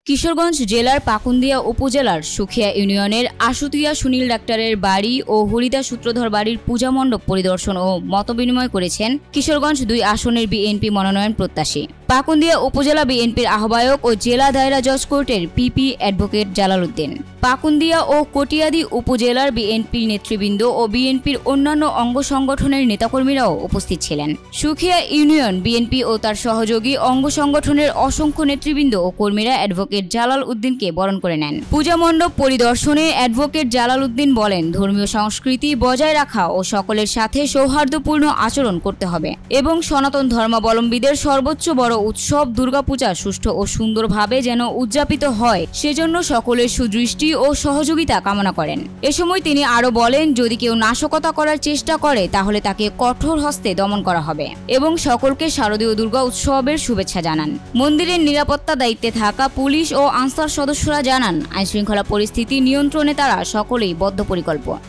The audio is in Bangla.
কিশোরগঞ্জ জেলার পাকুন্দিয়া উপজেলার সুখিয়া ইউনিয়নের আশুতিয়া সুনীল ডাক্তারের বাড়ি ও হরিদা সূত্রধর বাড়ির পূজা মণ্ডপ পরিদর্শন ও মতবিনিময় করেছেন কিশোরগঞ্জ ২ আসনের বিএনপি মনোনয়ন প্রত্যাশী। পাকুন্দিয়া উপজেলা বিএনপির আহ্বায়ক ও জেলা দায়রা জজ কোর্টের পিপি অ্যাডভোকেট জালাল উদ্দিন, পাকুন্দিয়া ও কটিয়াদি উপজেলার বিএনপির নেতৃবৃন্দ ও বিএনপির অন্যান্য অঙ্গ সংগঠনের নেতাকর্মীরাও উপস্থিত ছিলেন। সুখিয়া ইউনিয়ন বিএনপি ও তার সহযোগী অঙ্গ সংগঠনের অসংখ্য নেতৃবৃন্দ ও কর্মীরা অ্যাডভোকেট জালাল উদ্দিনকে বরণ করে নেন। পূজা মণ্ডপ পরিদর্শনে অ্যাডভোকেট জালাল উদ্দিন বলেন, ধর্মীয় সংস্কৃতি বজায় রাখা ও সকলের সাথে সৌহার্দ্যপূর্ণ আচরণ করতে হবে এবং সনাতন ধর্মাবলম্বীদের সর্বোচ্চ বড় উৎসব দুর্গাপূজা সুষ্ঠু ও সুন্দরভাবে যেন উদযাপিত হয় সেজন্য সকলের সুদৃষ্টি ও সহযোগিতা কামনা করেন। এ সময় তিনি আরো বলেন, যদি কেউ নাশকতা করার চেষ্টা করে তাহলে তাকে কঠোর হস্তে দমন করা হবে এবং সকলকে শারদীয় দুর্গা উৎসবের শুভেচ্ছা জানান। মন্দিরের নিরাপত্তা দায়িত্বে থাকা পুলিশ ও আনসার সদস্যরা জানান, আইনশৃঙ্খলা পরিস্থিতি নিয়ন্ত্রণে তারা সকলেই বদ্ধপরিকল্পক।